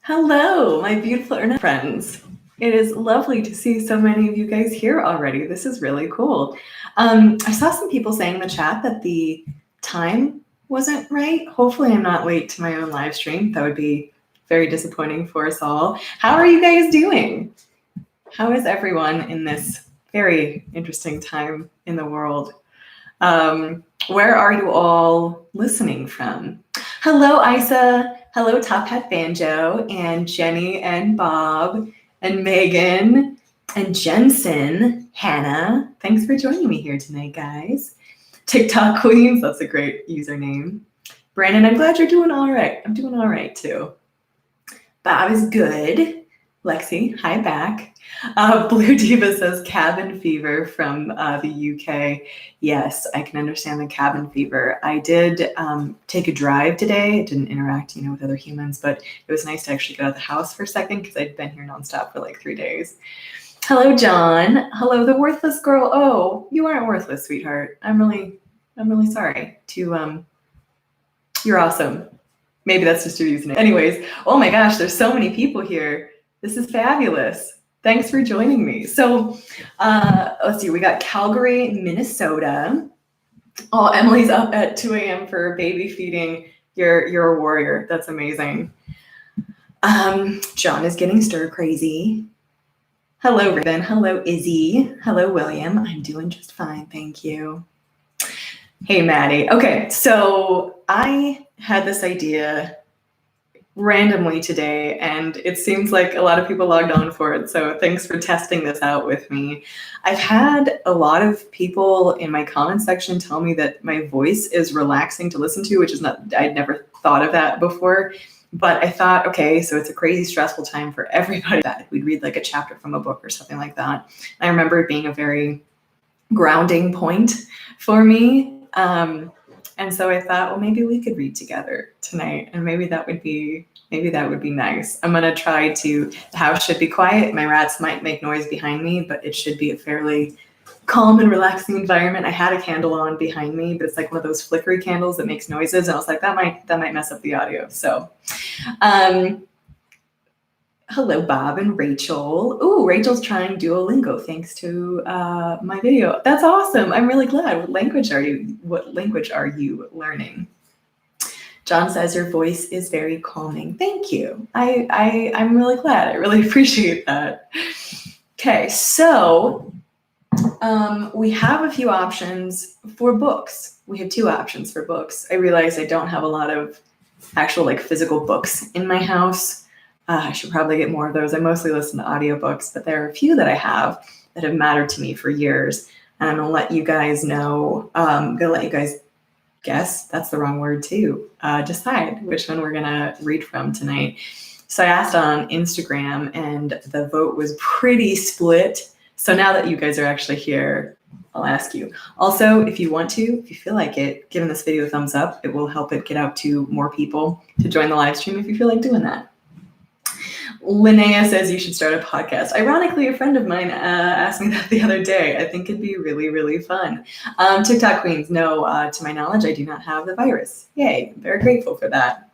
Hello, my beautiful internet friends. It is lovely to see so many of you guys here already. This is really cool. I saw some people saying in the chat that the time wasn't right. Hopefully I'm not late to my own live stream. That would be very disappointing for us all. How are you guys doing? How is everyone in this very interesting time in the world? Where are you all listening from? Hello, Isa. Hello, Top Hat Banjo, and Jenny, and Bob, and Megan, and Jensen, Hannah. Thanks for joining me here tonight, guys. TikTok Queens, that's a great username. Brandon, I'm glad you're doing all right. I'm doing all right, too. Bob is good. Lexi, hi back. Blue Diva says cabin fever from the UK. Yes, I can understand the cabin fever. I did take a drive today. I didn't interact, with other humans, but it was nice to actually get out of the house for a second because I'd been here nonstop for like 3 days. Hello, John. Hello, the worthless girl. Oh, you aren't worthless, sweetheart. I'm really sorry. You're awesome. Maybe that's just your username. Anyways, oh my gosh, there's so many people here. This is fabulous. Thanks for joining me. So let's see, we got Calgary, Minnesota. Oh, Emily's up at 2 a.m. for baby feeding. You're a warrior. That's amazing. John is getting stir crazy. Hello, Raven. Hello, Izzy. Hello, William. I'm doing just fine, thank you. Hey, Maddie. Okay, so I had this idea randomly today, and it seems like a lot of people logged on for it, so thanks for testing this out with me. I've had a lot of people in my comment section tell me that my voice is relaxing to listen to, which is not, I'd never thought of that before, but I thought, okay, so it's a crazy stressful time for everybody that we'd read like a chapter from a book or something like that. I remember it being a very grounding point for me. And so I thought, well, maybe we could read together tonight, and maybe that would be nice. I'm gonna try to, the house should be quiet. My rats might make noise behind me, but it should be a fairly calm and relaxing environment. I had a candle on behind me, but it's like one of those flickery candles that makes noises, and I was like, that might mess up the audio. So, hello, Bob and Rachel. Ooh, Rachel's trying Duolingo thanks to my video. That's awesome. I'm really glad. What language are you learning? John says your voice is very calming. Thank you. I'm really glad. I really appreciate that. Okay, so we have a few options for books. We have 2 options for books. I realize I don't have a lot of actual like physical books in my house. I should probably get more of those. I mostly listen to audiobooks, but there are a few that I have that have mattered to me for years. And I'm gonna let you guys know, I'm gonna let you guys guess, that's the wrong word too, decide which one we're gonna read from tonight. So I asked on Instagram and the vote was pretty split. So now that you guys are actually here, I'll ask you. Also, if you want to, if you feel like it, giving this video a thumbs up, it will help it get out to more people to join the live stream if you feel like doing that. Linnea says you should start a podcast. Ironically, a friend of mine asked me that the other day. I think it'd be really, really fun. TikTok Queens, no, to my knowledge, I do not have the virus. Yay, I'm very grateful for that.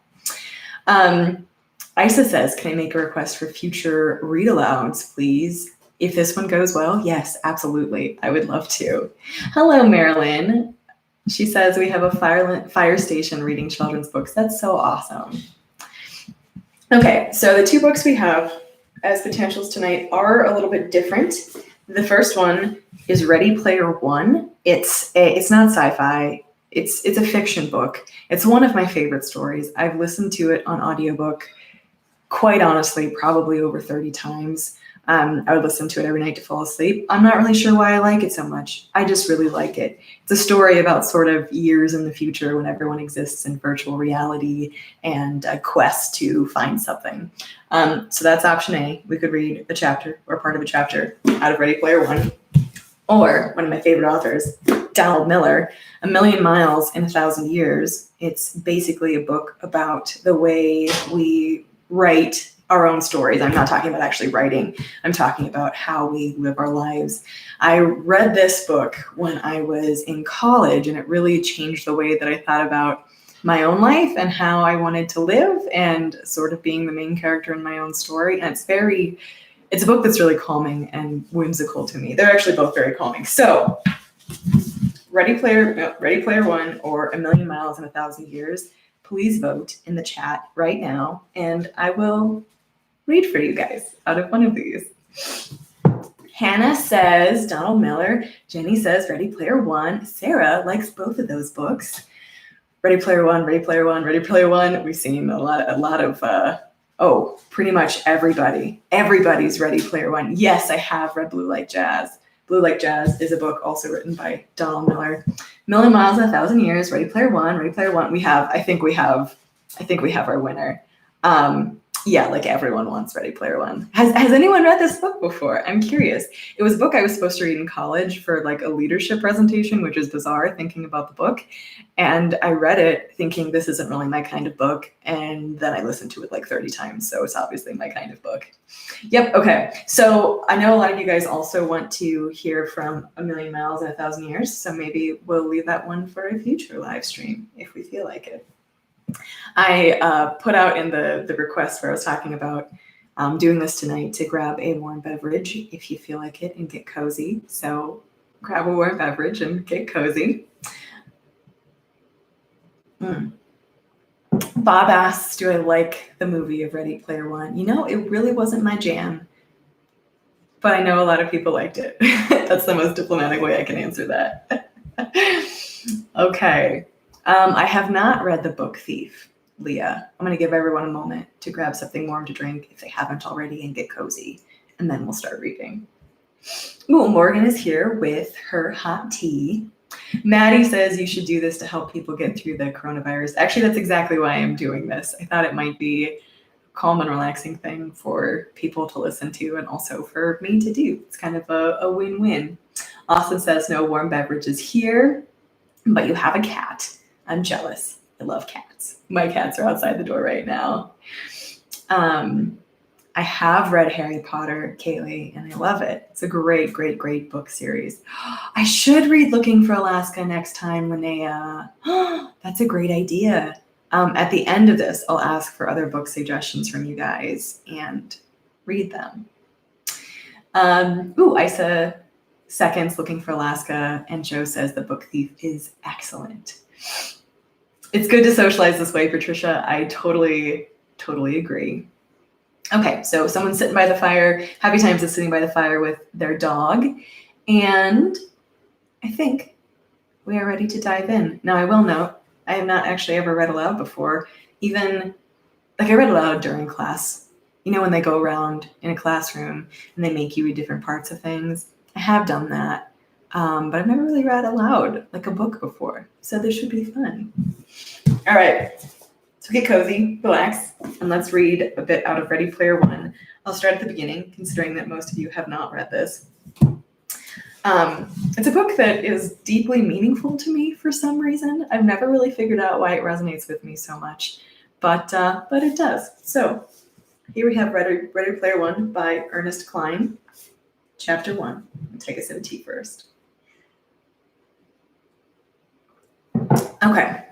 Isa says, can I make a request for future read-alouds, please? If this one goes well, yes, absolutely. I would love to. Hello, Marilyn. She says we have a fire station reading children's books. That's so awesome. Okay, so the 2 books we have as potentials tonight are a little bit different. The first one is Ready Player One. It's not sci-fi. It's a fiction book. It's one of my favorite stories. I've listened to it on audiobook, quite honestly, probably over 30 times. I would listen to it every night to fall asleep. I'm not really sure why I like it so much. I just really like it. It's a story about sort of years in the future when everyone exists in virtual reality and a quest to find something. So that's option A. We could read a chapter or part of a chapter out of Ready Player One. Or one of my favorite authors, Donald Miller, A Million Miles in 1,000 Years. It's basically a book about the way we write our own stories. I'm not talking about actually writing. I'm talking about how we live our lives. I read this book when I was in college, and it really changed the way that I thought about my own life and how I wanted to live and sort of being the main character in my own story. And it's a book that's really calming and whimsical to me. They're actually both very calming. So Ready Player One or A Million Miles in 1,000 Years, please vote in the chat right now, and I will read for you guys out of one of these. Hannah says Donald Miller. Jenny says Ready Player One. Sarah likes both of those books. Ready Player One, Ready Player One, Ready Player One. We've seen a lot of pretty much everybody's Ready Player One. Yes, I have read Blue Like Jazz. Blue Like Jazz is a book also written by Donald Miller. Million Miles in 1,000 Years, Ready Player One, Ready Player One. I think we have our winner. Yeah, like everyone wants Ready Player One. Has anyone read this book before? I'm curious. It was a book I was supposed to read in college for like a leadership presentation, which is bizarre thinking about the book. And I read it thinking this isn't really my kind of book. And then I listened to it like 30 times. So it's obviously my kind of book. Yep. Okay. So I know a lot of you guys also want to hear from A Million Miles in 1,000 Years. So maybe we'll leave that one for a future live stream if we feel like it. I put out in the request where I was talking about doing this tonight to grab a warm beverage if you feel like it and get cozy. So grab a warm beverage and get cozy. Bob asks, do I like the movie of Ready Player One? You know, it really wasn't my jam, but I know a lot of people liked it. That's the most diplomatic way I can answer that. Okay. I have not read The Book Thief, Leah. I'm going to give everyone a moment to grab something warm to drink if they haven't already and get cozy, and then we'll start reading. Ooh, Morgan is here with her hot tea. Maddie says you should do this to help people get through the coronavirus. Actually, that's exactly why I'm doing this. I thought it might be a calm and relaxing thing for people to listen to and also for me to do. It's kind of a win-win. Austin says no warm beverages here, but you have a cat. I'm jealous. I love cats. My cats are outside the door right now. I have read Harry Potter, Kaylee, and I love it. It's a great, great, great book series. I should read Looking for Alaska next time when they, that's a great idea. At the end of this, I'll ask for other book suggestions from you guys and read them. Isa seconds Looking for Alaska, and Joe says The Book Thief is excellent. It's good to socialize this way, Patricia. I totally agree. Okay, so someone's sitting by the fire. Happy Times is sitting by the fire with their dog. And I think we are ready to dive in. Now, I will note, I have not actually ever read aloud before. Even, I read aloud during class. You know, when they go around in a classroom and they make you read different parts of things. I have done that. But I've never really read aloud like a book before. So this should be fun. All right. So get cozy, relax, and let's read a bit out of Ready Player One. I'll start at the beginning, considering that most of you have not read this. It's a book that is deeply meaningful to me for some reason. I've never really figured out why it resonates with me so much, but it does. So here we have Ready Player One by Ernest Cline, Chapter 1. I'll take a sip of tea first. Okay.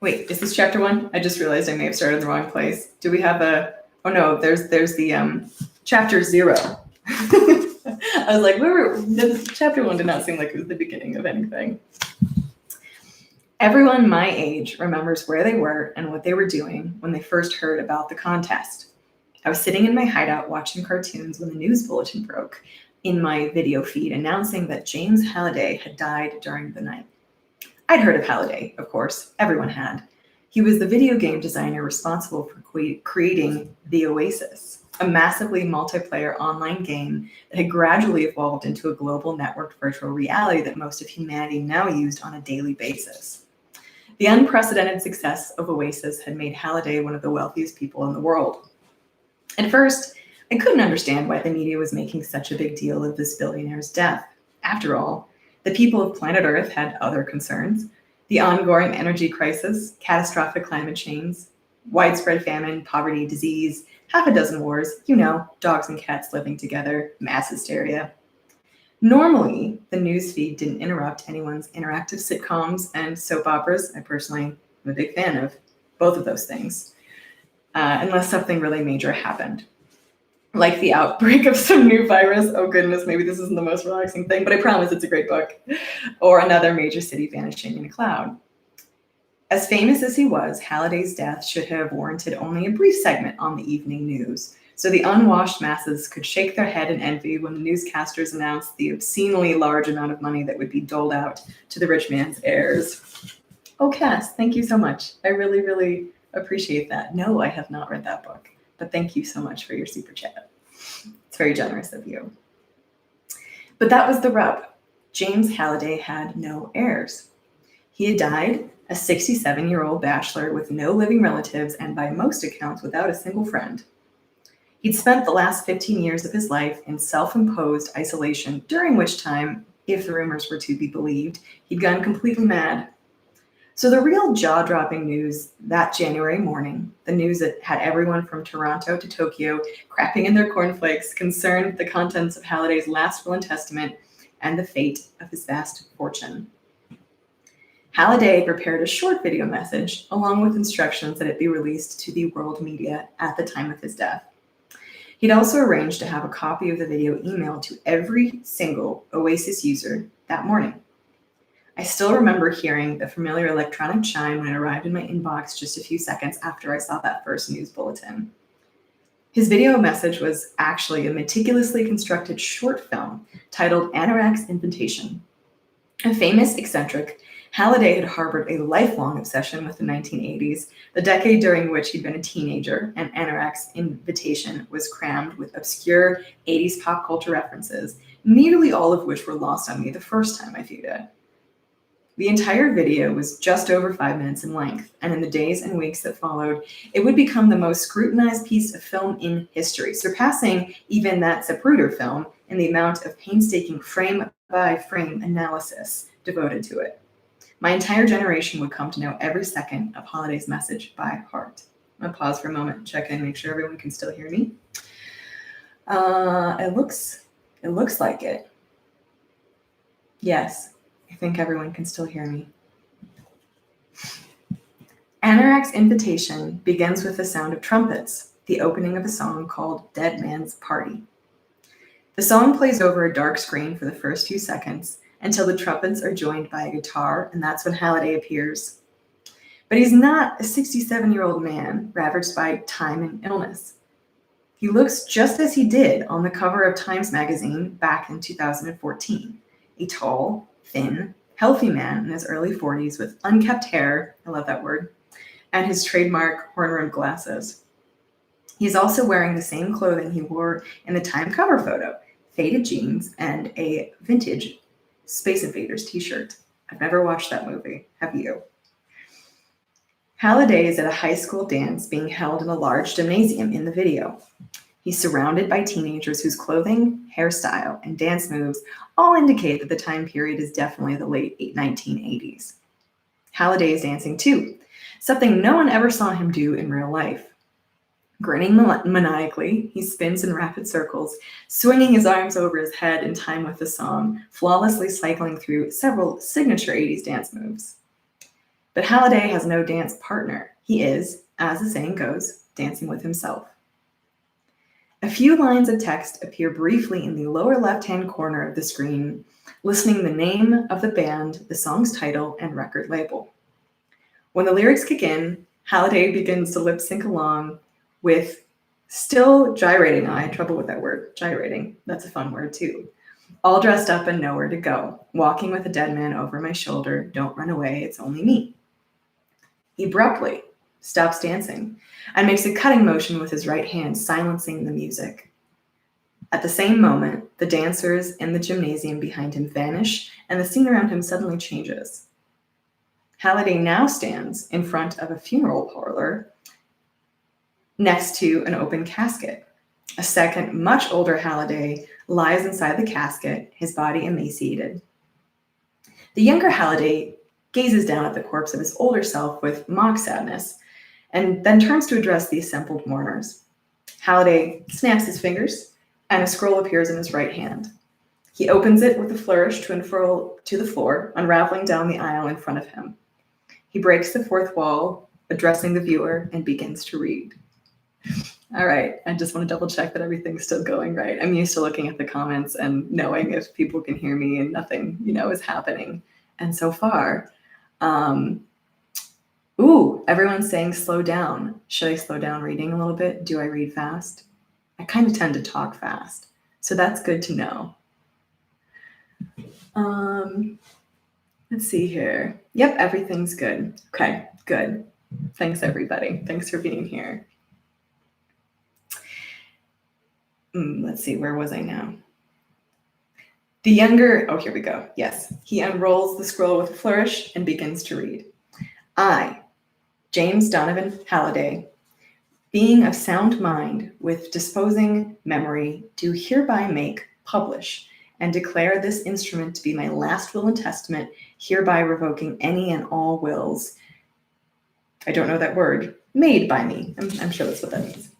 Wait, is this chapter 1? I just realized I may have started in the wrong place. Do we have oh no, there's the chapter 0. I was like, chapter 1 did not seem like it was the beginning of anything. Everyone my age remembers where they were and what they were doing when they first heard about the contest. I was sitting in my hideout watching cartoons when the news bulletin broke in my video feed announcing that James Halliday had died during the night. I'd heard of Halliday, of course. Everyone had. He was the video game designer responsible for creating The Oasis, a massively multiplayer online game that had gradually evolved into a global networked virtual reality that most of humanity now used on a daily basis. The unprecedented success of Oasis had made Halliday one of the wealthiest people in the world. At first, I couldn't understand why the media was making such a big deal of this billionaire's death. After all, the people of planet Earth had other concerns: the ongoing energy crisis, catastrophic climate change, widespread famine, poverty, disease, half a dozen wars, dogs and cats living together, mass hysteria. Normally, the newsfeed didn't interrupt anyone's interactive sitcoms and soap operas. I personally am a big fan of both of those things, unless something really major happened. Like the outbreak of some new virus. Oh goodness, maybe this isn't the most relaxing thing, but I promise it's a great book. Or another major city vanishing in a cloud. As famous as he was, Halliday's death should have warranted only a brief segment on the evening news, so the unwashed masses could shake their head in envy when the newscasters announced the obscenely large amount of money that would be doled out to the rich man's heirs. Oh, Cass, thank you so much. I really, really appreciate that. No, I have not read that book, but thank you so much for your super chat. It's very generous of you. But that was the rub. James Halliday had no heirs. He had died a 67-year-old bachelor with no living relatives and by most accounts without a single friend. He'd spent the last 15 years of his life in self-imposed isolation, during which time, if the rumors were to be believed, he'd gone completely mad. So the real jaw-dropping news that January morning, the news that had everyone from Toronto to Tokyo crapping in their cornflakes, concerned the contents of Halliday's last will and testament and the fate of his vast fortune. Halliday prepared a short video message along with instructions that it be released to the world media at the time of his death. He'd also arranged to have a copy of the video emailed to every single Oasis user that morning. I still remember hearing the familiar electronic chime when it arrived in my inbox just a few seconds after I saw that first news bulletin. His video message was actually a meticulously constructed short film titled Anorak's Invitation. A famous eccentric, Halliday had harbored a lifelong obsession with the 1980s, the decade during which he'd been a teenager, and Anorak's Invitation was crammed with obscure 80s pop culture references, nearly all of which were lost on me the first time I viewed it. The entire video was just over 5 minutes in length, and in the days and weeks that followed, it would become the most scrutinized piece of film in history, surpassing even that Zapruder film in the amount of painstaking frame-by-frame analysis devoted to it. My entire generation would come to know every second of Halliday's message by heart. I'm gonna pause for a moment and check in, make sure everyone can still hear me. It looks like it. Yes, I think everyone can still hear me. Anorak's Invitation begins with the sound of trumpets, the opening of a song called Dead Man's Party. The song plays over a dark screen for the first few seconds, until the trumpets are joined by a guitar, and that's when Halliday appears. But he's not a 67-year-old man ravaged by time and illness. He looks just as he did on the cover of Times magazine back in 2014, a tall, thin, healthy man in his early 40s with unkempt hair, I love that word, and his trademark horn-rimmed glasses. He's also wearing the same clothing he wore in the Time cover photo, faded jeans and a vintage Space Invaders t-shirt. I've never watched that movie. Have you? Halliday is at a high school dance being held in a large gymnasium in the video. He's surrounded by teenagers whose clothing, hairstyle, and dance moves all indicate that the time period is definitely the late 1980s. Halliday is dancing too, something no one ever saw him do in real life. Grinning maniacally, he spins in rapid circles, swinging his arms over his head in time with the song, flawlessly cycling through several signature 80s dance moves. But Halliday has no dance partner. He is, as the saying goes, dancing with himself. A few lines of text appear briefly in the lower left-hand corner of the screen, listing the name of the band, the song's title, and record label. When the lyrics kick in, Halliday begins to lip sync along with still gyrating. I had trouble with that word, gyrating. That's a fun word too. All dressed up and nowhere to go. Walking with a dead man over my shoulder. Don't run away, it's only me. He abruptly stops dancing and makes a cutting motion with his right hand, silencing the music. At the same moment, the dancers in the gymnasium behind him vanish and the scene around him suddenly changes. Halliday now stands in front of a funeral parlor next to an open casket. A second, much older Halliday lies inside the casket, his body emaciated. The younger Halliday gazes down at the corpse of his older self with mock sadness, and then turns to address the assembled mourners. Halliday snaps his fingers, and a scroll appears in his right hand. He opens it with a flourish to unfurl to the floor, unraveling down the aisle in front of him. He breaks the fourth wall, addressing the viewer, and begins to read. All right, I just want to double check that everything's still going right. I'm used to looking at the comments and knowing if people can hear me and nothing, is happening. And so far, everyone's saying slow down. Should I slow down reading a little bit? Do I read fast? I kind of tend to talk fast, so that's good to know. Let's see here. Yep, everything's good. Okay, good. Thanks, everybody. Thanks for being here. Let's see, where was I now? Here we go. Yes, he unrolls the scroll with a flourish and begins to read. I, James Donovan Halliday, being of sound mind with disposing memory, do hereby make, publish, and declare this instrument to be my last will and testament, hereby revoking any and all wills, I don't know that word, made by me. I'm sure that's what that means.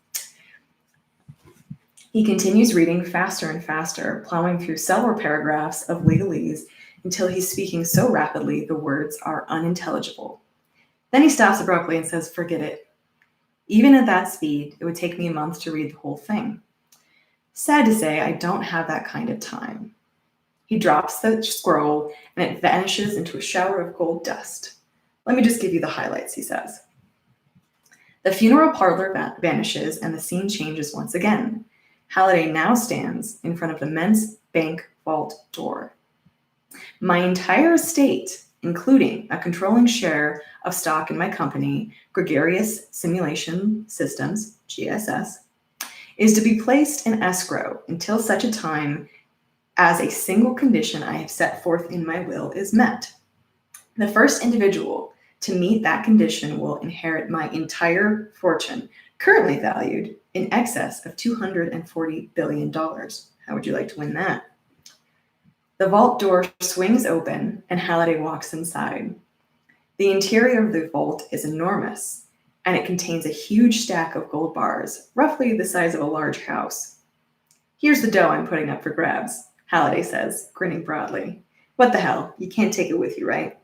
He continues reading faster and faster, plowing through several paragraphs of legalese until he's speaking so rapidly the words are unintelligible. Then he stops abruptly and says, forget it. Even at that speed, it would take me a month to read the whole thing. Sad to say, I don't have that kind of time. He drops the scroll and it vanishes into a shower of gold dust. Let me just give you the highlights, he says. The funeral parlor vanishes and the scene changes once again. Halliday now stands in front of the men's bank vault door. My entire estate, including a controlling share of stock in my company, Gregarious Simulation Systems, GSS, is to be placed in escrow until such a time as a single condition I have set forth in my will is met. The first individual to meet that condition will inherit my entire fortune, currently valued in excess of $240 billion. How would you like to win that? The vault door swings open and Halliday walks inside. The interior of the vault is enormous, and it contains a huge stack of gold bars, roughly the size of a large house. Here's the dough I'm putting up for grabs, Halliday says, grinning broadly. What the hell? You can't take it with you, right?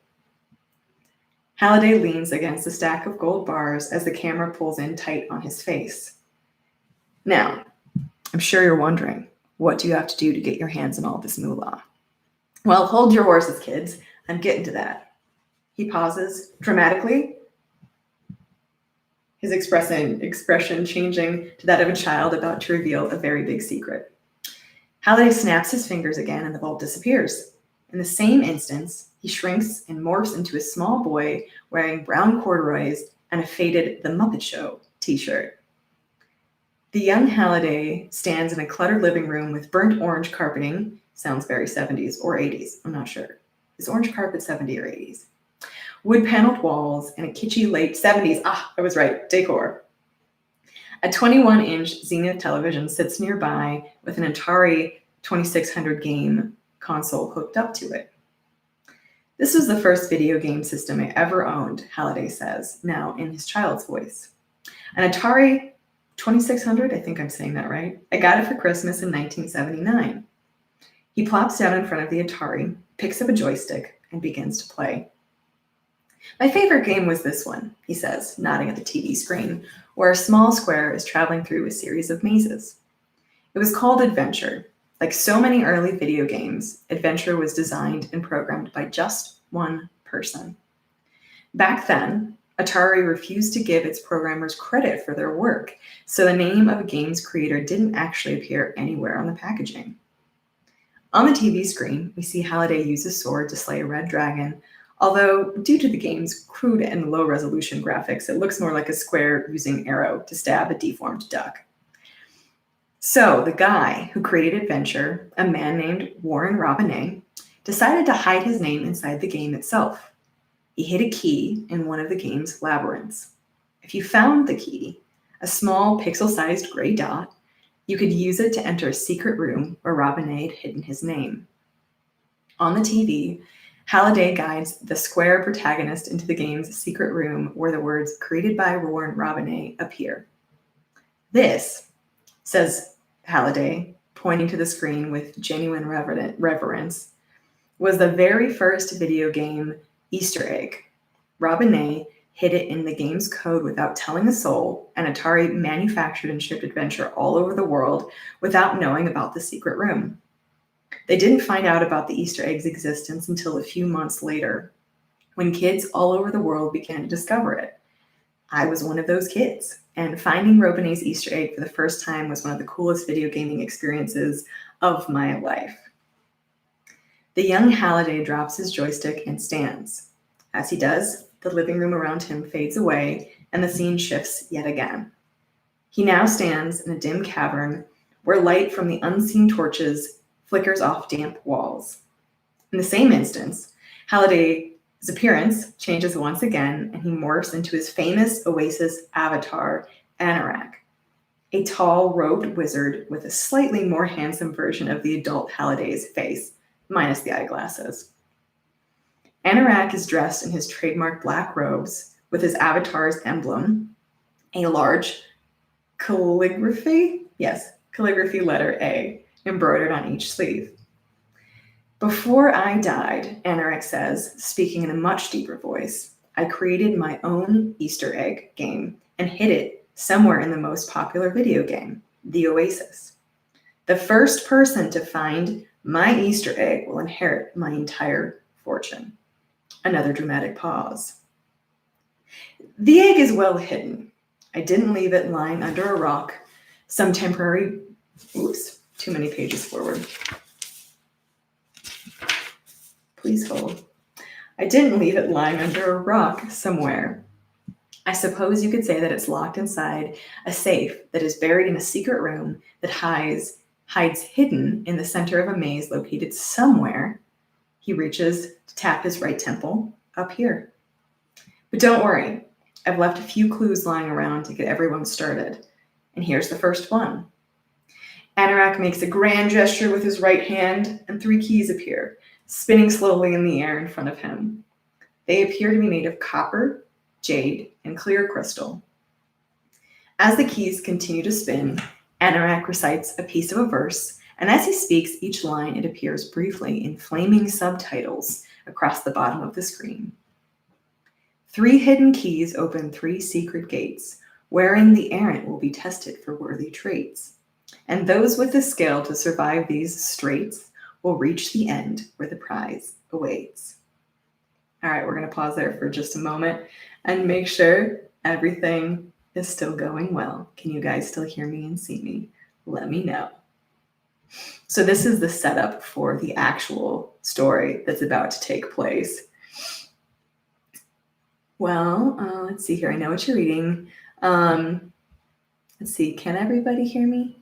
Halliday leans against the stack of gold bars as the camera pulls in tight on his face. Now, I'm sure you're wondering, what do you have to do to get your hands on all this moolah? Well, hold your horses, kids. I'm getting to that. He pauses dramatically, his expression changing to that of a child about to reveal a very big secret. Halliday snaps his fingers again and the vault disappears. In the same instance, he shrinks and morphs into a small boy wearing brown corduroys and a faded The Muppet Show t-shirt. The young Halliday stands in a cluttered living room with burnt orange carpeting. Sounds very 70s or 80s. I'm not sure. Is orange carpet 70s or 80s? Wood-paneled walls and a kitschy late 70s. I was right. Decor. A 21-inch Zenith television sits nearby with an Atari 2600 game console hooked up to it. This was the first video game system I ever owned, Halliday says, now in his child's voice. An Atari 2600, I think I'm saying that right. I got it for Christmas in 1979. He plops down in front of the Atari, picks up a joystick, and begins to play. My favorite game was this one, he says, nodding at the TV screen, where a small square is traveling through a series of mazes. It was called Adventure. Like so many early video games, Adventure was designed and programmed by just one person. Back then, Atari refused to give its programmers credit for their work, so the name of a game's creator didn't actually appear anywhere on the packaging. On the TV screen, we see Halliday use a sword to slay a red dragon, although due to the game's crude and low-resolution graphics, it looks more like a square using arrow to stab a deformed duck. So the guy who created Adventure, a man named Warren Robinett, decided to hide his name inside the game itself. He hid a key in one of the game's labyrinths. If you found the key, a small pixel-sized gray dot, you could use it to enter a secret room where Robinett had hidden his name. On the TV, Halliday guides the square protagonist into the game's secret room where the words "created by Warren Robinett" appear. This, says Halliday, pointing to the screen with genuine reverence, was the very first video game Easter egg. Robin hid it in the game's code without telling a soul, and Atari manufactured and shipped Adventure all over the world without knowing about the secret room. They didn't find out about the Easter egg's existence until a few months later, when kids all over the world began to discover it. I was one of those kids, and finding Robinet's Easter egg for the first time was one of the coolest video gaming experiences of my life. The young Halliday drops his joystick and stands. As he does, the living room around him fades away, and the scene shifts yet again. He now stands in a dim cavern where light from the unseen torches flickers off damp walls. In the same instance, Halliday's appearance changes once again, and he morphs into his famous Oasis avatar, Anorak, a tall, robed wizard with a slightly more handsome version of the adult Halliday's face, minus the eyeglasses. Anorak is dressed in his trademark black robes with his avatar's emblem, a large calligraphy letter A, embroidered on each sleeve. Before I died, Anorak says, speaking in a much deeper voice, I created my own Easter egg game and hid it somewhere in the most popular video game, the Oasis. The first person to find my Easter egg will inherit my entire fortune. Another dramatic pause. The egg is well hidden. I didn't leave it lying under a rock, some temporary, too many pages forward. Please hold. I didn't leave it lying under a rock somewhere. I suppose you could say that it's locked inside a safe that is buried in a secret room that hides hidden in the center of a maze located somewhere. He reaches to tap his right temple, up here. But don't worry, I've left a few clues lying around to get everyone started. And here's the first one. Anorak makes a grand gesture with his right hand, and 3 keys appear, spinning slowly in the air in front of him. They appear to be made of copper, jade, and clear crystal. As the keys continue to spin, Anorak recites a piece of a verse, and as he speaks each line, it appears briefly in flaming subtitles across the bottom of the screen. 3 hidden keys open 3 secret gates, wherein the errant will be tested for worthy traits. And those with the skill to survive these straits will reach the end where the prize awaits. All right, we're going to pause there for just a moment and make sure everything is still going well. Can you guys still hear me and see me? Let me know. So this is the setup for the actual story that's about to take place. Well, let's see here. I know what you're reading. Let's see. Can everybody hear me?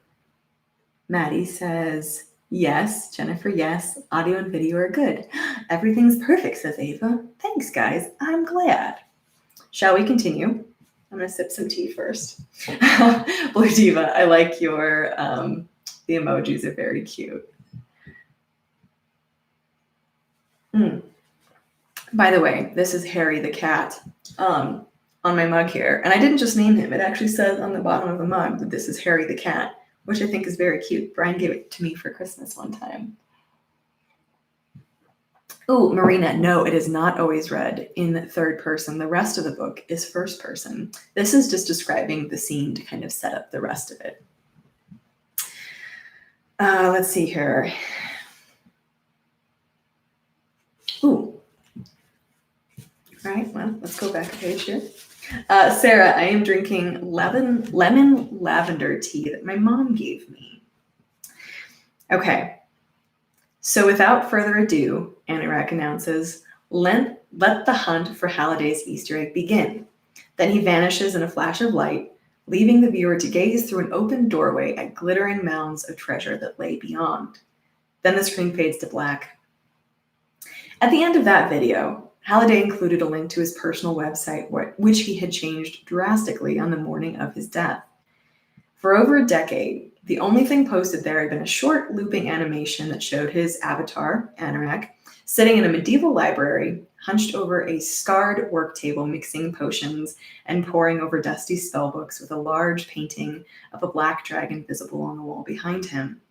Maddie says, yes. Jennifer, yes. Audio and video are good. Everything's perfect, says Ava. Thanks, guys. I'm glad. Shall we continue? I'm going to sip some tea first. Blue Diva, I like your, the emojis are very cute. By the way, this is Harry the cat on my mug here. And I didn't just name him. It actually says on the bottom of the mug that this is Harry the cat, which I think is very cute. Brian gave it to me for Christmas one time. Oh, Marina, no, it is not always read in third person. The rest of the book is first person. This is just describing the scene to kind of set up the rest of it. Let's see here. Ooh. All right, well, let's go back a page here. Sarah, I am drinking lemon lavender tea that my mom gave me. Okay. So without further ado, Anorak announces, let the hunt for Halliday's Easter egg begin. Then he vanishes in a flash of light, leaving the viewer to gaze through an open doorway at glittering mounds of treasure that lay beyond. Then the screen fades to black. At the end of that video, Halliday included a link to his personal website, which he had changed drastically on the morning of his death. For over a decade, the only thing posted there had been a short looping animation that showed his avatar, Anorak, sitting in a medieval library, hunched over a scarred work table, mixing potions and poring over dusty spellbooks with a large painting of a black dragon visible on the wall behind him.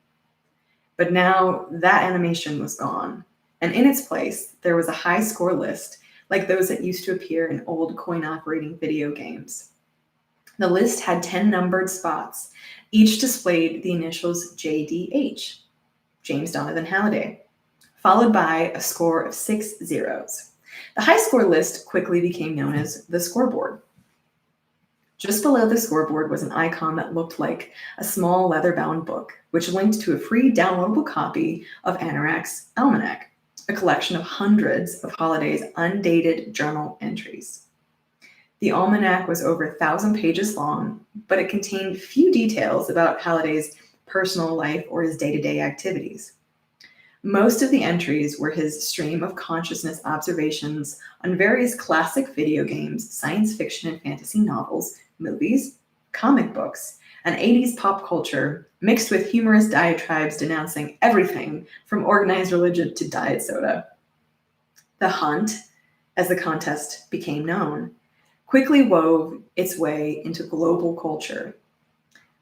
But now that animation was gone, and in its place, there was a high score list like those that used to appear in old coin-operating video games. The list had 10 numbered spots, each displayed the initials JDH, James Donovan Halliday, followed by a score of 6 zeros. The high score list quickly became known as the scoreboard. Just below the scoreboard was an icon that looked like a small leather-bound book, which linked to a free downloadable copy of Anorak's Almanac, a collection of hundreds of Halliday's undated journal entries. The almanac was over 1,000 pages long, but it contained few details about Halliday's personal life or his day-to-day activities. Most of the entries were his stream of consciousness observations on various classic video games, science fiction and fantasy novels, movies, comic books, and 80s pop culture, mixed with humorous diatribes denouncing everything from organized religion to diet soda. The Hunt, as the contest became known, quickly wove its way into global culture.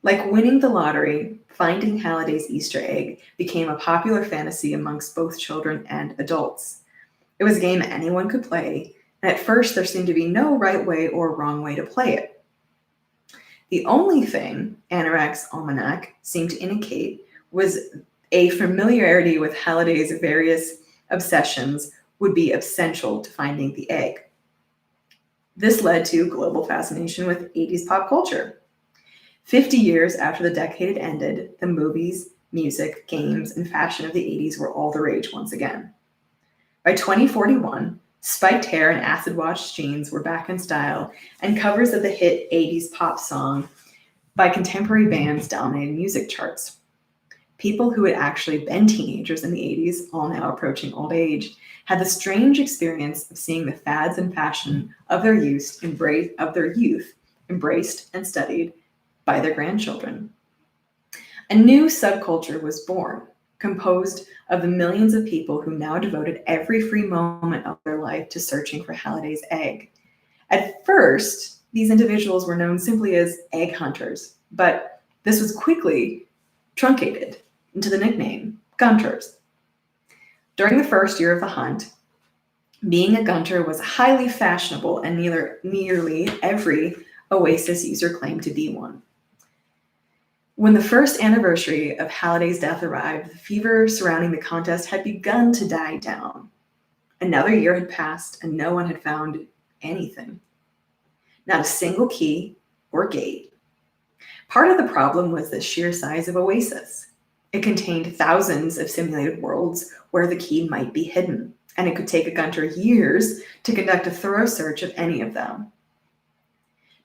Like winning the lottery, finding Halliday's Easter egg became a popular fantasy amongst both children and adults. It was a game anyone could play, and at first there seemed to be no right way or wrong way to play it. The only thing Anorak's Almanac seemed to indicate was a familiarity with Halliday's various obsessions would be essential to finding the egg. This led to global fascination with 80s pop culture. 50 years after the decade had ended, the movies, music, games, and fashion of the 80s were all the rage once again. By 2041, spiked hair and acid-washed jeans were back in style, and covers of the hit 80s pop song by contemporary bands dominated music charts. People who had actually been teenagers in the 80s, all now approaching old age, had the strange experience of seeing the fads and fashion of their youth embraced and studied by their grandchildren. A new subculture was born, composed of the millions of people who now devoted every free moment of their life to searching for Halliday's egg. At first, these individuals were known simply as egg hunters, but this was quickly truncated into the nickname Gunters. During the first year of the hunt, being a Gunter was highly fashionable, and nearly every Oasis user claimed to be one. When the first anniversary of Halliday's death arrived, the fever surrounding the contest had begun to die down. Another year had passed, and no one had found anything. Not a single key or gate. Part of the problem was the sheer size of Oasis. It contained thousands of simulated worlds where the key might be hidden, and it could take a Gunter years to conduct a thorough search of any of them.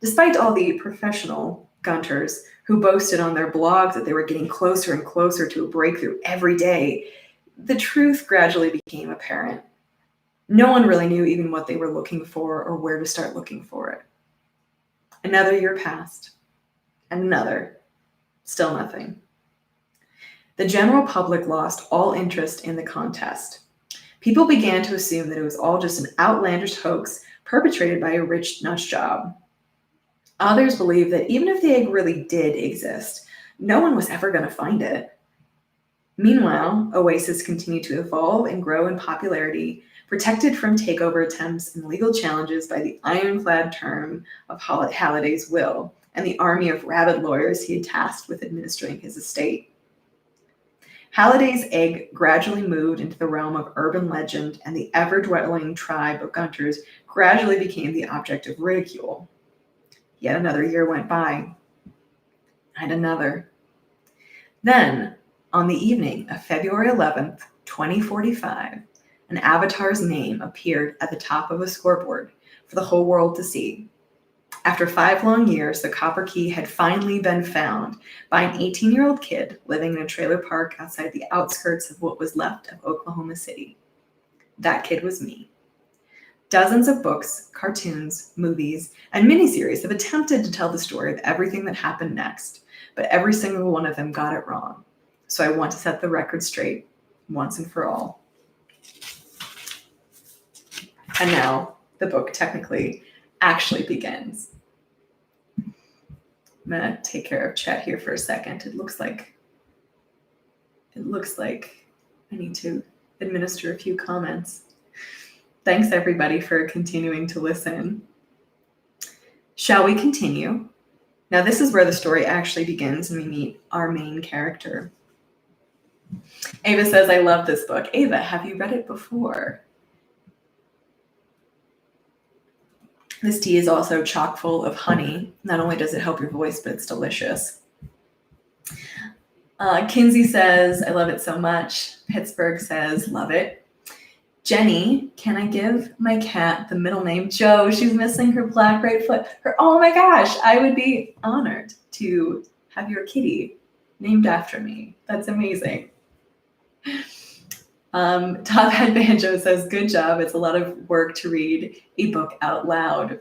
Despite all the professional Gunters who boasted on their blogs that they were getting closer and closer to a breakthrough every day, the truth gradually became apparent. No one really knew even what they were looking for or where to start looking for it. Another year passed, and another, still nothing. The general public lost all interest in the contest. People began to assume that it was all just an outlandish hoax perpetrated by a rich nut job. Others believed that even if the egg really did exist, no one was ever going to find it. Meanwhile, Oasis continued to evolve and grow in popularity, protected from takeover attempts and legal challenges by the ironclad term of Halliday's will and the army of rabid lawyers he had tasked with administering his estate. Halliday's egg gradually moved into the realm of urban legend, and the ever-dwelling tribe of Gunters gradually became the object of ridicule. Yet another year went by, and another. Then, on the evening of February 11th, 2045, an avatar's name appeared at the top of a scoreboard for the whole world to see. After 5 long years, the copper key had finally been found by an 18-year-old kid living in a trailer park outside the outskirts of what was left of Oklahoma City. That kid was me. Dozens of books, cartoons, movies, and miniseries have attempted to tell the story of everything that happened next, but every single one of them got it wrong. So I want to set the record straight once and for all. And now the book technically actually begins. I'm going to take care of chat here for a second. It looks like It looks like I need to administer a few comments. Thanks, everybody, for continuing to listen. Shall we continue? Now, this is where the story actually begins and we meet our main character. Ava says, I love this book. Ava, have you read it before? This tea is also chock full of honey. Not only does it help your voice, but it's delicious. Kinsey says, I love it so much. Pittsburgh says, love it. Jenny, can I give my cat the middle name Joe? She's missing her black right foot. Oh my gosh, I would be honored to have your kitty named after me. That's amazing. Top Hat Banjo says, good job. It's a lot of work to read a book out loud.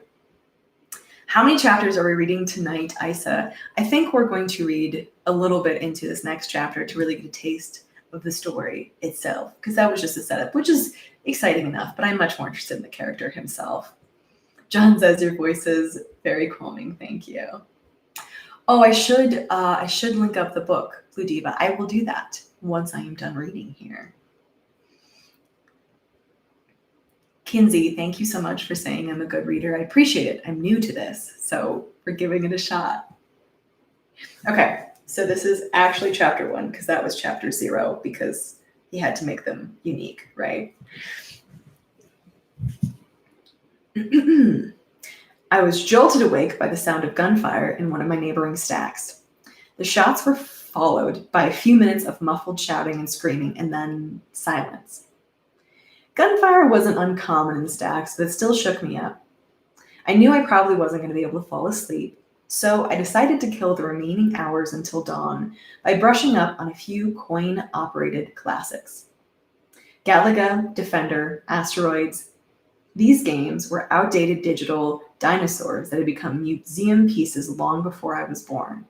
How many chapters are we reading tonight, Isa? I think we're going to read a little bit into this next chapter to really get a taste of the story itself, because that was just a setup, which is exciting enough, but I'm much more interested in the character himself. John says your voice is very calming. Thank you. Oh, I should link up the book, Blue Diva. I will do that once I am done reading here. Kinsey, thank you so much for saying I'm a good reader. I appreciate it. I'm new to this, so we're giving it a shot. Okay, so this is actually chapter 1, because that was chapter 0, because he had to make them unique, right? I was jolted awake by the sound of gunfire in one of my neighboring stacks. The shots were followed by a few minutes of muffled shouting and screaming, and then silence. Gunfire wasn't uncommon in the stacks, but it still shook me up. I knew I probably wasn't going to be able to fall asleep, so I decided to kill the remaining hours until dawn by brushing up on a few coin-operated classics. Galaga, Defender, Asteroids. These games were outdated digital dinosaurs that had become museum pieces long before I was born.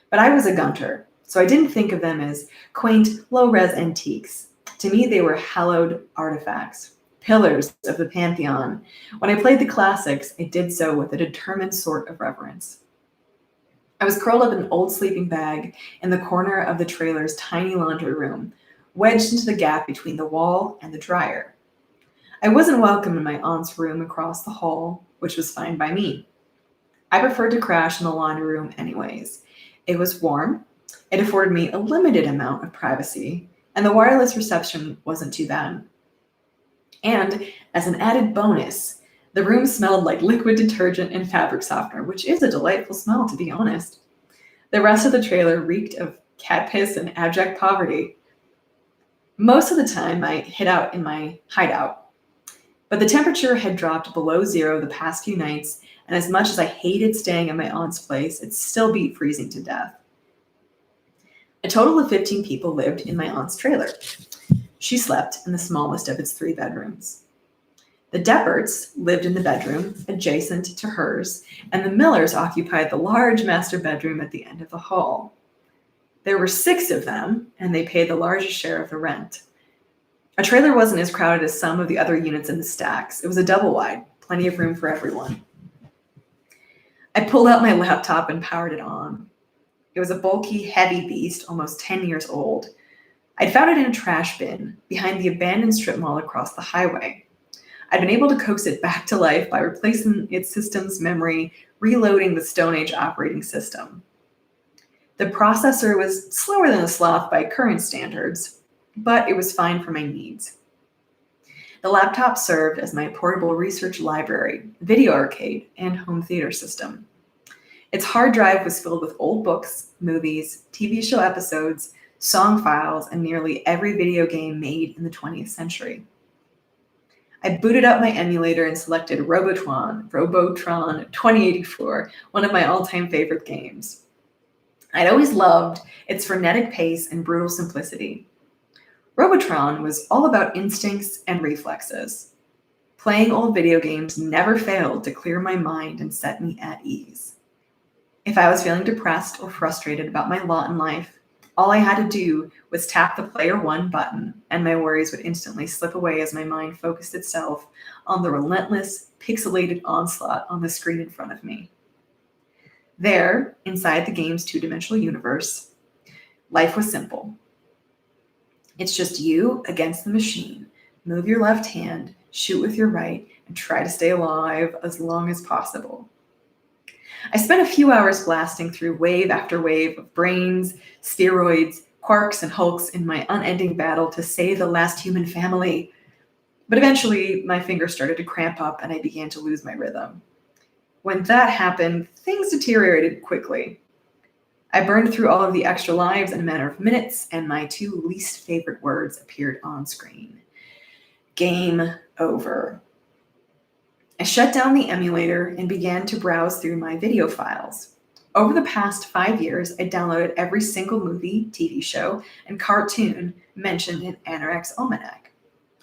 But I was a gunter, so I didn't think of them as quaint, low-res antiques. To me, they were hallowed artifacts, pillars of the pantheon. When I played the classics, I did so with a determined sort of reverence. I was curled up in an old sleeping bag in the corner of the trailer's tiny laundry room, wedged into the gap between the wall and the dryer. I wasn't welcome in my aunt's room across the hall, which was fine by me. I preferred to crash in the laundry room anyways. It was warm, it afforded me a limited amount of privacy, and the wireless reception wasn't too bad. And as an added bonus, the room smelled like liquid detergent and fabric softener, which is a delightful smell, to be honest. The rest of the trailer reeked of cat piss and abject poverty. Most of the time, I hid out in my hideout, but the temperature had dropped below 0 the past few nights, and as much as I hated staying at my aunt's place, it still beat freezing to death. A total of 15 people lived in my aunt's trailer. She slept in the smallest of its 3 bedrooms. The Depperts lived in the bedroom adjacent to hers, and the Millers occupied the large master bedroom at the end of the hall. There were 6 of them, and they paid the largest share of the rent. A trailer wasn't as crowded as some of the other units in the stacks. It was a double wide, plenty of room for everyone. I pulled out my laptop and powered it on. It was a bulky, heavy beast, almost 10 years old. I'd found it in a trash bin behind the abandoned strip mall across the highway. I'd been able to coax it back to life by replacing its system's memory, reloading the Stone Age operating system. The processor was slower than a sloth by current standards, but it was fine for my needs. The laptop served as my portable research library, video arcade, and home theater system. Its hard drive was filled with old books, movies, TV show episodes, song files, and nearly every video game made in the 20th century. I booted up my emulator and selected Robotron 2084, one of my all-time favorite games. I'd always loved its frenetic pace and brutal simplicity. Robotron was all about instincts and reflexes. Playing old video games never failed to clear my mind and set me at ease. If I was feeling depressed or frustrated about my lot in life, all I had to do was tap the Player 1 button, and my worries would instantly slip away as my mind focused itself on the relentless, pixelated onslaught on the screen in front of me. There, inside the game's 2-dimensional universe, life was simple. It's just you against the machine. Move your left hand, shoot with your right, and try to stay alive as long as possible. I spent a few hours blasting through wave after wave of brains, spheroids, quarks, and hulks in my unending battle to save the last human family. But eventually, my fingers started to cramp up and I began to lose my rhythm. When that happened, things deteriorated quickly. I burned through all of the extra lives in a matter of minutes, and my two least favorite words appeared on screen. Game over. I shut down the emulator and began to browse through my video files. Over the past 5 years, I downloaded every single movie, TV show, and cartoon mentioned in Anorak's Almanac.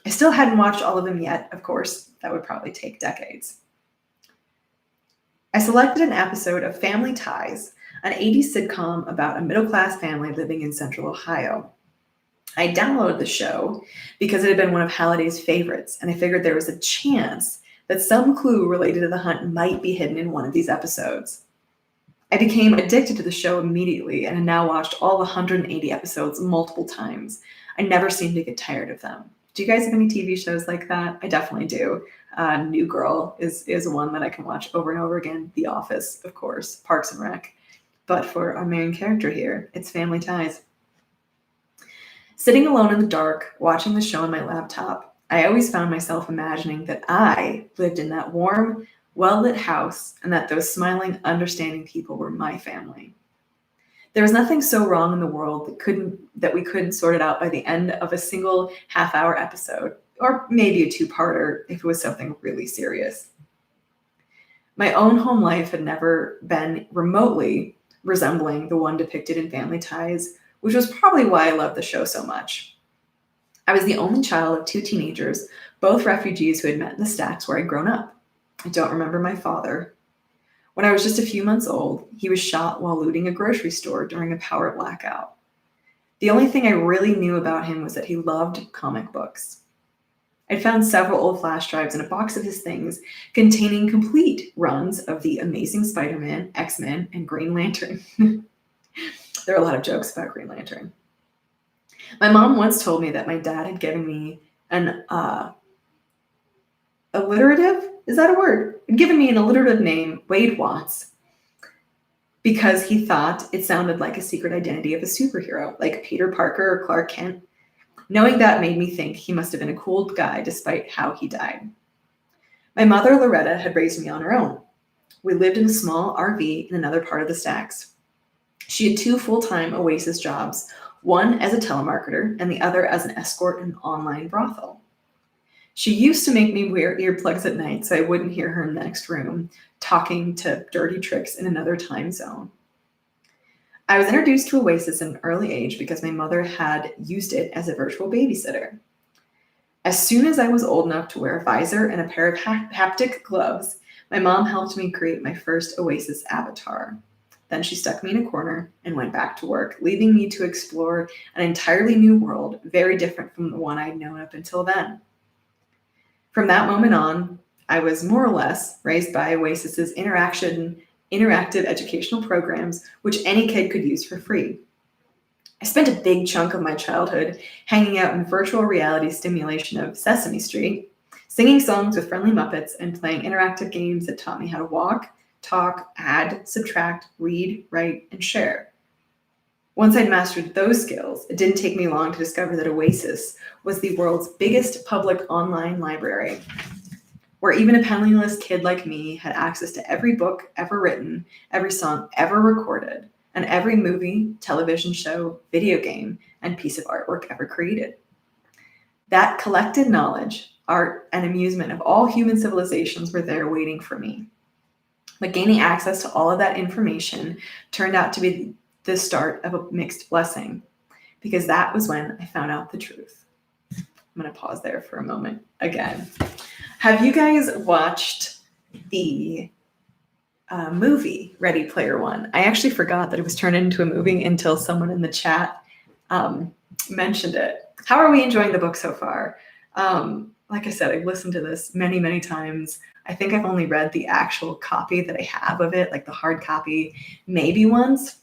I still hadn't watched all of them yet, of course, that would probably take decades. I selected an episode of Family Ties, an 80s sitcom about a middle-class family living in central Ohio. I downloaded the show because it had been one of Halliday's favorites, and I figured there was a chance that some clue related to the hunt might be hidden in one of these episodes. I became addicted to the show immediately and have now watched all 180 episodes multiple times. I never seem to get tired of them. Do you guys have any TV shows like that? I definitely do. New Girl is one that I can watch over and over again. The Office, of course. Parks and Rec. But for our main character here, it's Family Ties. Sitting alone in the dark, watching the show on my laptop, I always found myself imagining that I lived in that warm, well-lit house and that those smiling, understanding people were my family. There was nothing so wrong in the world that we couldn't sort it out by the end of a single half-hour episode, or maybe a two-parter if it was something really serious. My own home life had never been remotely resembling the one depicted in Family Ties, which was probably why I loved the show so much. I was the only child of 2 teenagers, both refugees who had met in the stacks where I'd grown up. I don't remember my father. When I was just a few months old, he was shot while looting a grocery store during a power blackout. The only thing I really knew about him was that he loved comic books. I'd found several old flash drives and a box of his things containing complete runs of The Amazing Spider-Man, X-Men, and Green Lantern. There are a lot of jokes about Green Lantern. My mom once told me that my dad had given me an alliterative? Is that a word? He'd given me an alliterative name, Wade Watts, because he thought it sounded like a secret identity of a superhero, like Peter Parker or Clark Kent. Knowing that made me think he must have been a cool guy despite how he died. My mother, Loretta, had raised me on her own. We lived in a small RV in another part of the stacks. She had 2 full-time Oasis jobs, one as a telemarketer and the other as an escort in an online brothel. She used to make me wear earplugs at night so I wouldn't hear her in the next room talking to dirty tricks in another time zone. I was introduced to Oasis at an early age because my mother had used it as a virtual babysitter. As soon as I was old enough to wear a visor and a pair of haptic gloves, my mom helped me create my first Oasis avatar. Then she stuck me in a corner and went back to work, leaving me to explore an entirely new world, very different from the one I'd known up until then. From that moment on, I was more or less raised by Oasis's interactive educational programs, which any kid could use for free. I spent a big chunk of my childhood hanging out in virtual reality stimulation of Sesame Street, singing songs with friendly Muppets, and playing interactive games that taught me how to walk, talk, add, subtract, read, write, and share. Once I'd mastered those skills, it didn't take me long to discover that Oasis was the world's biggest public online library, where even a penniless kid like me had access to every book ever written, every song ever recorded, and every movie, television show, video game, and piece of artwork ever created. That collected knowledge, art, and amusement of all human civilizations were there waiting for me. But gaining access to all of that information turned out to be the start of a mixed blessing, because that was when I found out the truth. I'm going to pause there for a moment again. Have you guys watched the movie Ready Player One? I actually forgot that it was turned into a movie until someone in the chat mentioned it. How are we enjoying the book so far? Like I said, I've listened to this many, many times. I think I've only read the actual copy that I have of it, like the hard copy, maybe once.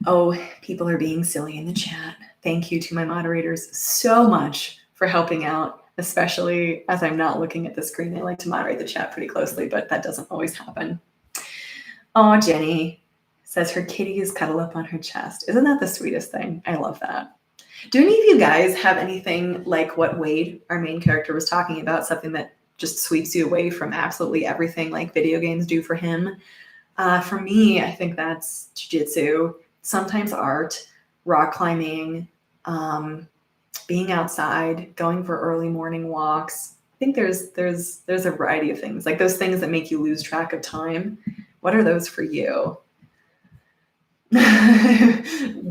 Oh, people are being silly in the chat. Thank you to my moderators so much for helping out, especially as I'm not looking at the screen. I like to moderate the chat pretty closely, but that doesn't always happen. Oh, Jenny says her kitty is cuddled up on her chest. Isn't that the sweetest thing? I love that. Do any of you guys have anything like what Wade, our main character, was talking about, something that just sweeps you away from absolutely everything like video games do for him? For me, I think that's jiu-jitsu, sometimes art, rock climbing, being outside, going for early morning walks. I think there's a variety of things, like those things that make you lose track of time. What are those for you?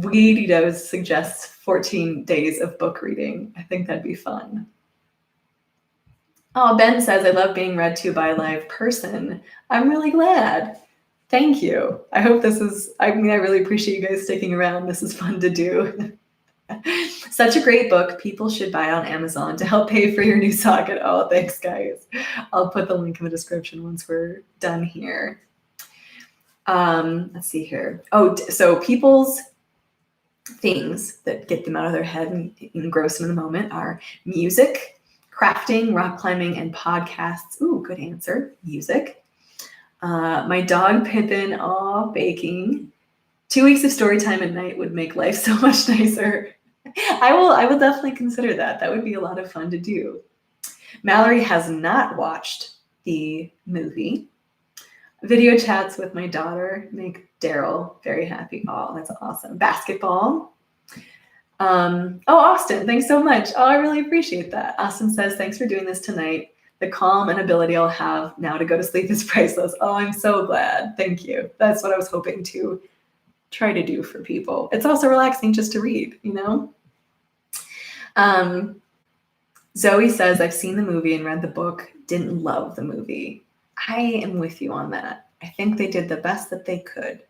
Weeditos suggests 14 days of book reading. I think that'd be fun. Oh, Ben says, I love being read to by a live person. I'm really glad. Thank you. I hope this is, I really appreciate you guys sticking around. This is fun to do. Such a great book. People should buy it on Amazon to help pay for your new socket. Oh, thanks, guys. I'll put the link in the description once we're done here. Let's see here. Oh, so people's things that get them out of their head and engross them in the moment are music, crafting, rock climbing, and podcasts. Ooh, good answer. Music. My dog Pippin, baking. 2 weeks of story time at night would make life so much nicer. I will definitely consider that. That would be a lot of fun to do. Mallory has not watched the movie. Video chats with my daughter make Daryl very happy. Oh, that's awesome. Basketball. Austin, thanks so much. Oh, I really appreciate that. Austin says, thanks for doing this tonight. The calm and ability I'll have now to go to sleep is priceless. Oh, I'm so glad. Thank you. That's what I was hoping to try to do for people. It's also relaxing just to read, you know? Zoe says, I've seen the movie and read the book, didn't love the movie. I am with you on that. I think they did the best that they could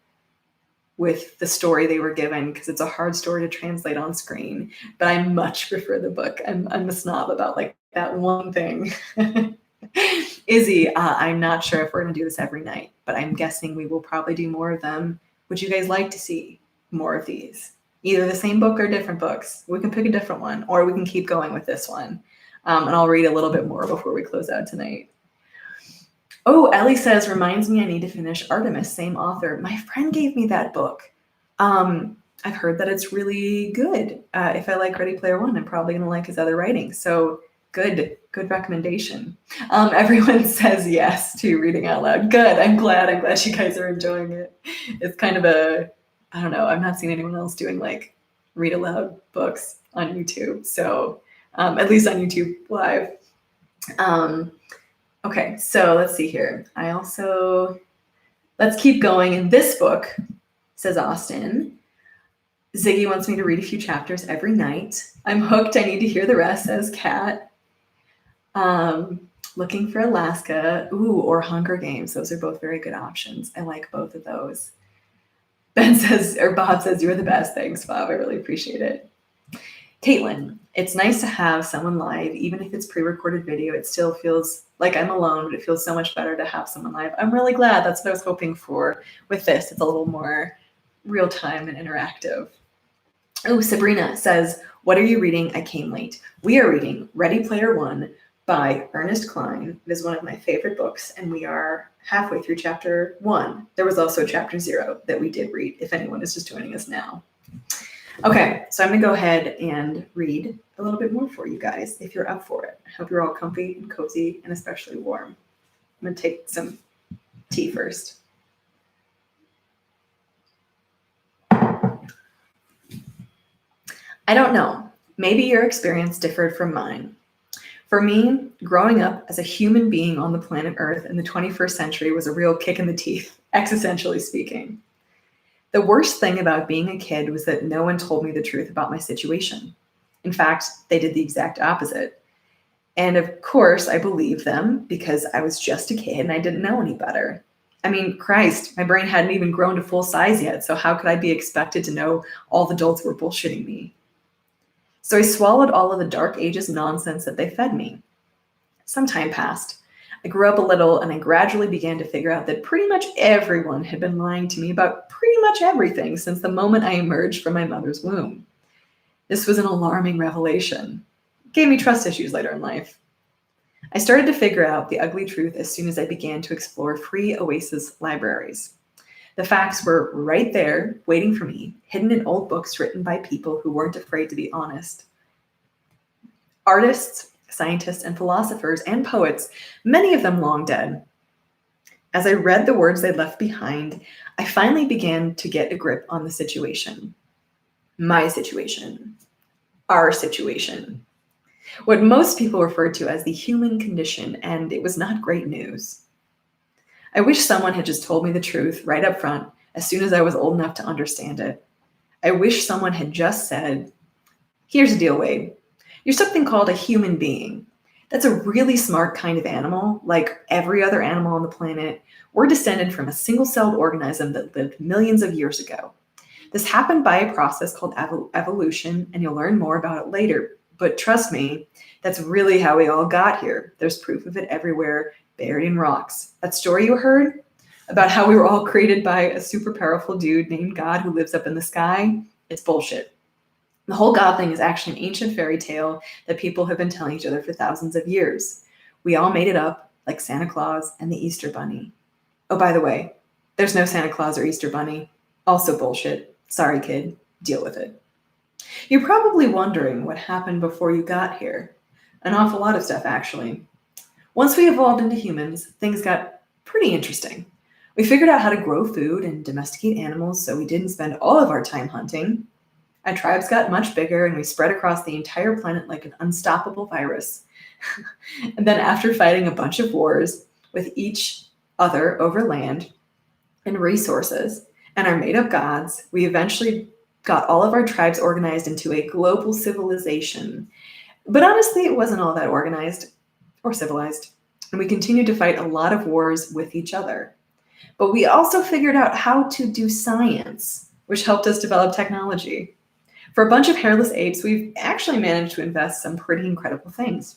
with the story they were given, because it's a hard story to translate on screen, but I much prefer the book. I'm a snob about like that one thing. Izzy, I'm not sure if we're gonna do this every night, but I'm guessing we will probably do more of them. Would you guys like to see more of these? Either the same book or different books. We can pick a different one, or we can keep going with this one. And I'll read a little bit more before we close out tonight. Oh, Ellie says, reminds me I need to finish Artemis, same author. My friend gave me that book. I've heard that it's really good. If I like Ready Player One, I'm probably gonna like his other writing. So good recommendation. Everyone says yes to reading out loud. Good, I'm glad you guys are enjoying it. It's kind of I don't know, I've not seen anyone else doing like read aloud books on YouTube. So at least on YouTube Live. Okay, so let's see here. Let's keep going. In this book, says Austin, Ziggy wants me to read a few chapters every night. I'm hooked. I need to hear the rest, says Kat. Looking for Alaska. Ooh, or Hunger Games. Those are both very good options. I like both of those. Bob says, you're the best. Thanks, Bob. I really appreciate it. Caitlin, it's nice to have someone live, even if it's pre-recorded video. It still feels like I'm alone, but it feels so much better to have someone live. I'm really glad. That's what I was hoping for with this. It's a little more real time and interactive. Oh, Sabrina says, what are you reading? I came late. We are reading Ready Player One by Ernest Cline. It is one of my favorite books, and we are halfway through chapter 1. There was also chapter 0 that we did read, if anyone is just joining us now. Okay, so I'm gonna go ahead and read a little bit more for you guys if you're up for it. I hope you're all comfy and cozy and especially warm. I'm gonna take some tea first. I don't know, maybe your experience differed from mine. For me, growing up as a human being on the planet Earth in the 21st century was a real kick in the teeth, existentially speaking. The worst thing about being a kid was that no one told me the truth about my situation. In fact, they did the exact opposite. And of course, I believed them because I was just a kid and I didn't know any better. I mean, Christ, my brain hadn't even grown to full size yet, so how could I be expected to know all the adults were bullshitting me? So I swallowed all of the dark ages nonsense that they fed me. Some time passed. I grew up a little and I gradually began to figure out that pretty much everyone had been lying to me about pretty much everything since the moment I emerged from my mother's womb. This was an alarming revelation. It gave me trust issues later in life. I started to figure out the ugly truth as soon as I began to explore free Oasis libraries. The facts were right there, waiting for me, hidden in old books written by people who weren't afraid to be honest. Artists, scientists, and philosophers and poets, many of them long dead. As I read the words they'd left behind, I finally began to get a grip on the situation. My situation. Our situation. What most people referred to as the human condition, and it was not great news. I wish someone had just told me the truth right up front as soon as I was old enough to understand it. I wish someone had just said, here's the deal, Wade. You're something called a human being. That's a really smart kind of animal, like every other animal on the planet. We're descended from a single-celled organism that lived millions of years ago. This happened by a process called evolution, and you'll learn more about it later. But trust me, that's really how we all got here. There's proof of it everywhere, buried in rocks. That story you heard about how we were all created by a super powerful dude named God who lives up in the sky, it's bullshit. The whole God thing is actually an ancient fairy tale that people have been telling each other for thousands of years. We all made it up, like Santa Claus and the Easter Bunny. Oh, by the way, there's no Santa Claus or Easter Bunny. Also bullshit. Sorry, kid. Deal with it. You're probably wondering what happened before you got here. An awful lot of stuff, actually. Once we evolved into humans, things got pretty interesting. We figured out how to grow food and domesticate animals so we didn't spend all of our time hunting. Our tribes got much bigger and we spread across the entire planet like an unstoppable virus. And then after fighting a bunch of wars with each other over land and resources and our made-up gods, we eventually got all of our tribes organized into a global civilization. But honestly, it wasn't all that organized or civilized, and we continued to fight a lot of wars with each other. But we also figured out how to do science, which helped us develop technology. For a bunch of hairless apes, we've actually managed to invest some pretty incredible things.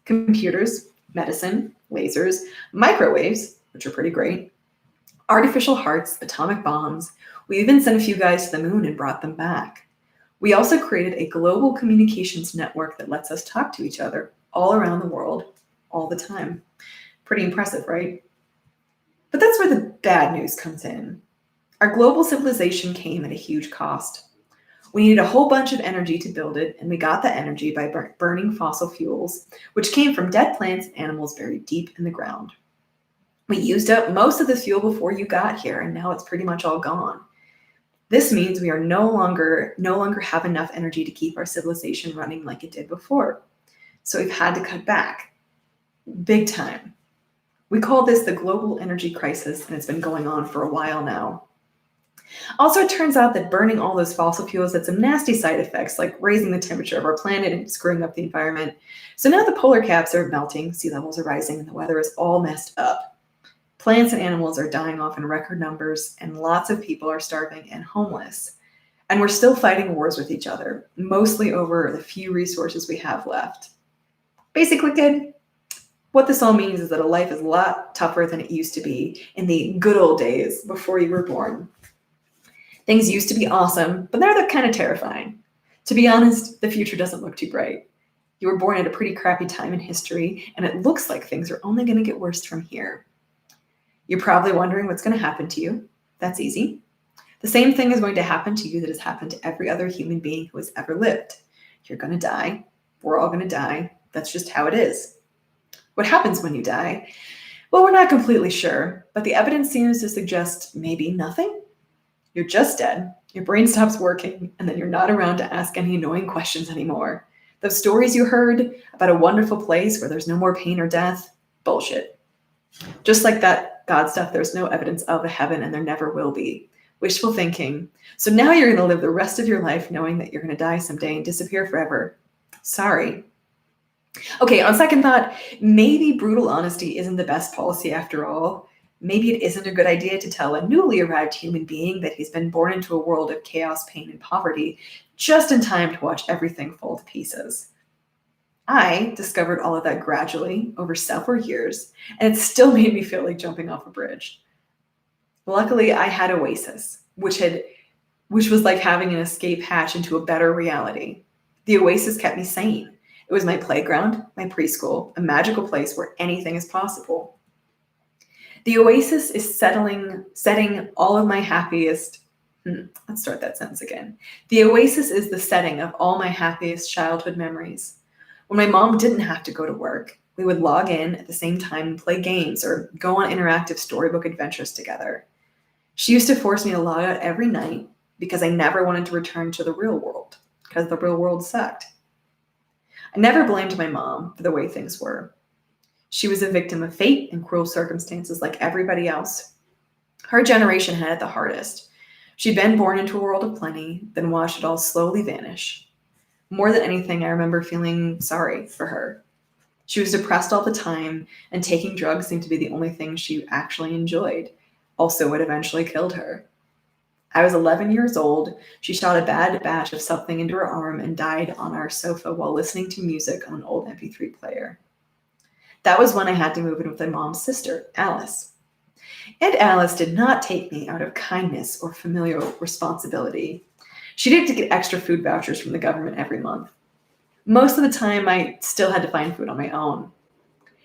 Computers, medicine, lasers, microwaves, which are pretty great, artificial hearts, atomic bombs. We even sent a few guys to the moon and brought them back. We also created a global communications network that lets us talk to each other all around the world, all the time. Pretty impressive, right? But that's where the bad news comes in. Our global civilization came at a huge cost. We needed a whole bunch of energy to build it, and we got the energy by burning fossil fuels, which came from dead plants and animals buried deep in the ground. We used up most of the fuel before you got here, and now it's pretty much all gone. This means we are no longer have enough energy to keep our civilization running like it did before. So we've had to cut back. Big time. We call this the global energy crisis, and it's been going on for a while now. Also, it turns out that burning all those fossil fuels had some nasty side effects, like raising the temperature of our planet and screwing up the environment. So now the polar caps are melting, sea levels are rising, and the weather is all messed up. Plants and animals are dying off in record numbers, and lots of people are starving and homeless. And we're still fighting wars with each other, mostly over the few resources we have left. Basically, kid, what this all means is that a life is a lot tougher than it used to be in the good old days before you were born. Things used to be awesome, but now they're kind of terrifying. To be honest, the future doesn't look too bright. You were born at a pretty crappy time in history, and it looks like things are only going to get worse from here. You're probably wondering what's going to happen to you. That's easy. The same thing is going to happen to you that has happened to every other human being who has ever lived. You're going to die. We're all going to die. That's just how it is. What happens when you die? Well, we're not completely sure, but the evidence seems to suggest maybe nothing. You're just dead. Your brain stops working, and then you're not around to ask any annoying questions anymore. Those stories you heard about a wonderful place where there's no more pain or death, bullshit. Just like that God stuff, there's no evidence of a heaven, and there never will be. Wishful thinking. So now you're going to live the rest of your life knowing that you're going to die someday and disappear forever. Sorry. Okay, on second thought, maybe brutal honesty isn't the best policy after all. Maybe it isn't a good idea to tell a newly arrived human being that he's been born into a world of chaos, pain, and poverty just in time to watch everything fall to pieces. I discovered all of that gradually over several years, and it still made me feel like jumping off a bridge. Luckily, I had Oasis, which was like having an escape hatch into a better reality. The Oasis kept me sane. It was my playground, my preschool, a magical place where anything is possible. The Oasis is setting all of my happiest. Let's start that sentence again. The Oasis is the setting of all my happiest childhood memories. When my mom didn't have to go to work, we would log in at the same time and play games or go on interactive storybook adventures together. She used to force me to log out every night because I never wanted to return to the real world, because the real world sucked. I never blamed my mom for the way things were. She was a victim of fate and cruel circumstances like everybody else. Her generation had it the hardest. She'd been born into a world of plenty, then watched it all slowly vanish. More than anything, I remember feeling sorry for her. She was depressed all the time, and taking drugs seemed to be the only thing she actually enjoyed. Also, what eventually killed her. I was 11 years old. She shot a bad batch of something into her arm and died on our sofa while listening to music on an old MP3 player. That was when I had to move in with my mom's sister, Alice. And Alice did not take me out of kindness or familial responsibility. She did get extra food vouchers from the government every month. Most of the time, I still had to find food on my own.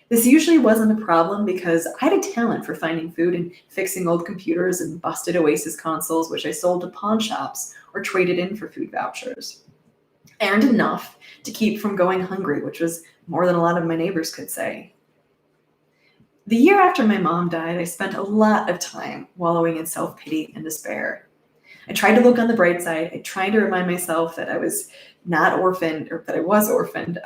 This usually wasn't a problem because I had a talent for finding food and fixing old computers and busted Oasis consoles, which I sold to pawn shops or traded in for food vouchers. I earned enough to keep from going hungry, which was more than a lot of my neighbors could say. The year after my mom died, I spent a lot of time wallowing in self-pity and despair. I tried to look on the bright side. I tried to remind myself that I was not orphaned, or that I was orphaned,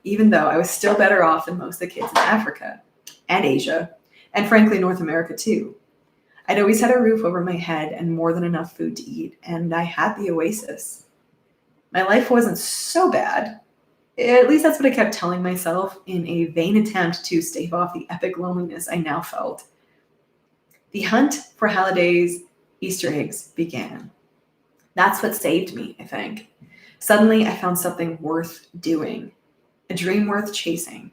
even though I was still better off than most of the kids in Africa and Asia, and frankly, North America too. I'd always had a roof over my head and more than enough food to eat, and I had the Oasis. My life wasn't so bad. At least that's what I kept telling myself in a vain attempt to stave off the epic loneliness I now felt. The hunt for Halliday's Easter eggs began. That's what saved me, I think. Suddenly, I found something worth doing, a dream worth chasing.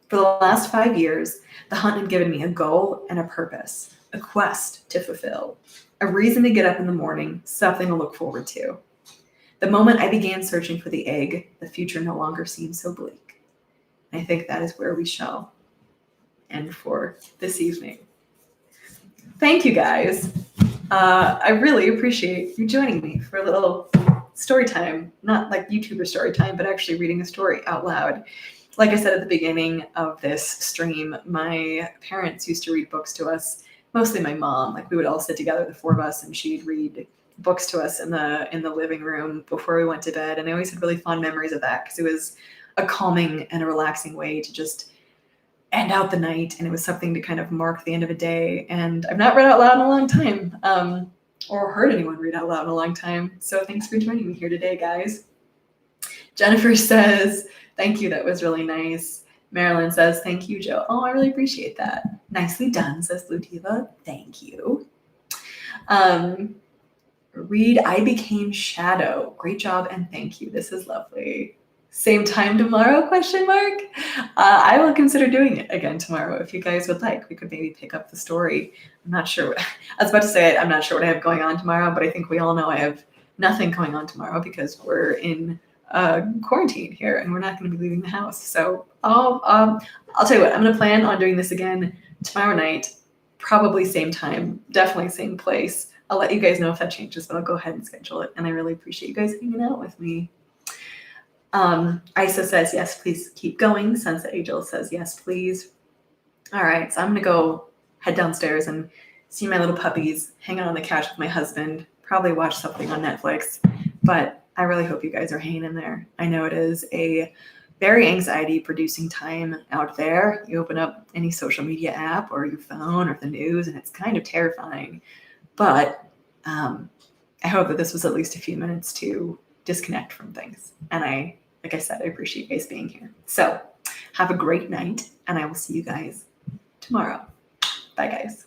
For the last 5 years, the hunt had given me a goal and a purpose, a quest to fulfill, a reason to get up in the morning, something to look forward to. The moment I began searching for the egg, the future no longer seemed so bleak. I think that is where we shall end for this evening. Thank you, guys. I really appreciate you joining me for a little story time, not like YouTuber story time, but actually reading a story out loud. Like I said at the beginning of this stream, my parents used to read books to us, mostly my mom. Like we would all sit together, the four of us, and she'd read books to us in the living room before we went to bed. And I always had really fond memories of that because it was a calming and a relaxing way to just end out the night. And it was something to kind of mark the end of a day. And I've not read out loud in a long time. Or heard anyone read out loud in a long time. So thanks for joining me here today, guys. Jennifer says, thank you, that was really nice. Marilyn says, thank you, Joe. Oh, I really appreciate that. Nicely done, says Blue Diva. Thank you. Read, I became Shadow. Great job and thank you. This is lovely. Same time tomorrow, question mark? I will consider doing it again tomorrow if you guys would like. We could maybe pick up the story. I'm not sure. I was about to say I'm not sure what I have going on tomorrow, but I think we all know I have nothing going on tomorrow because we're in quarantine here and we're not going to be leaving the house. So I'll tell you what, I'm going to plan on doing this again tomorrow night, probably same time, definitely same place. I'll let you guys know if that changes, but I'll go ahead and schedule it. And I really appreciate you guys hanging out with me. Isa says, yes, please keep going. Sunset Angel says, yes, please. All right, so I'm gonna go head downstairs and see my little puppies, hang out on the couch with my husband, probably watch something on Netflix, but I really hope you guys are hanging in there. I know it is a very anxiety-producing time out there. You open up any social media app or your phone or the news, and it's kind of terrifying, but I hope that this was at least a few minutes to disconnect from things. And like I said, I appreciate you guys being here. So have a great night, and I will see you guys tomorrow. Bye, guys.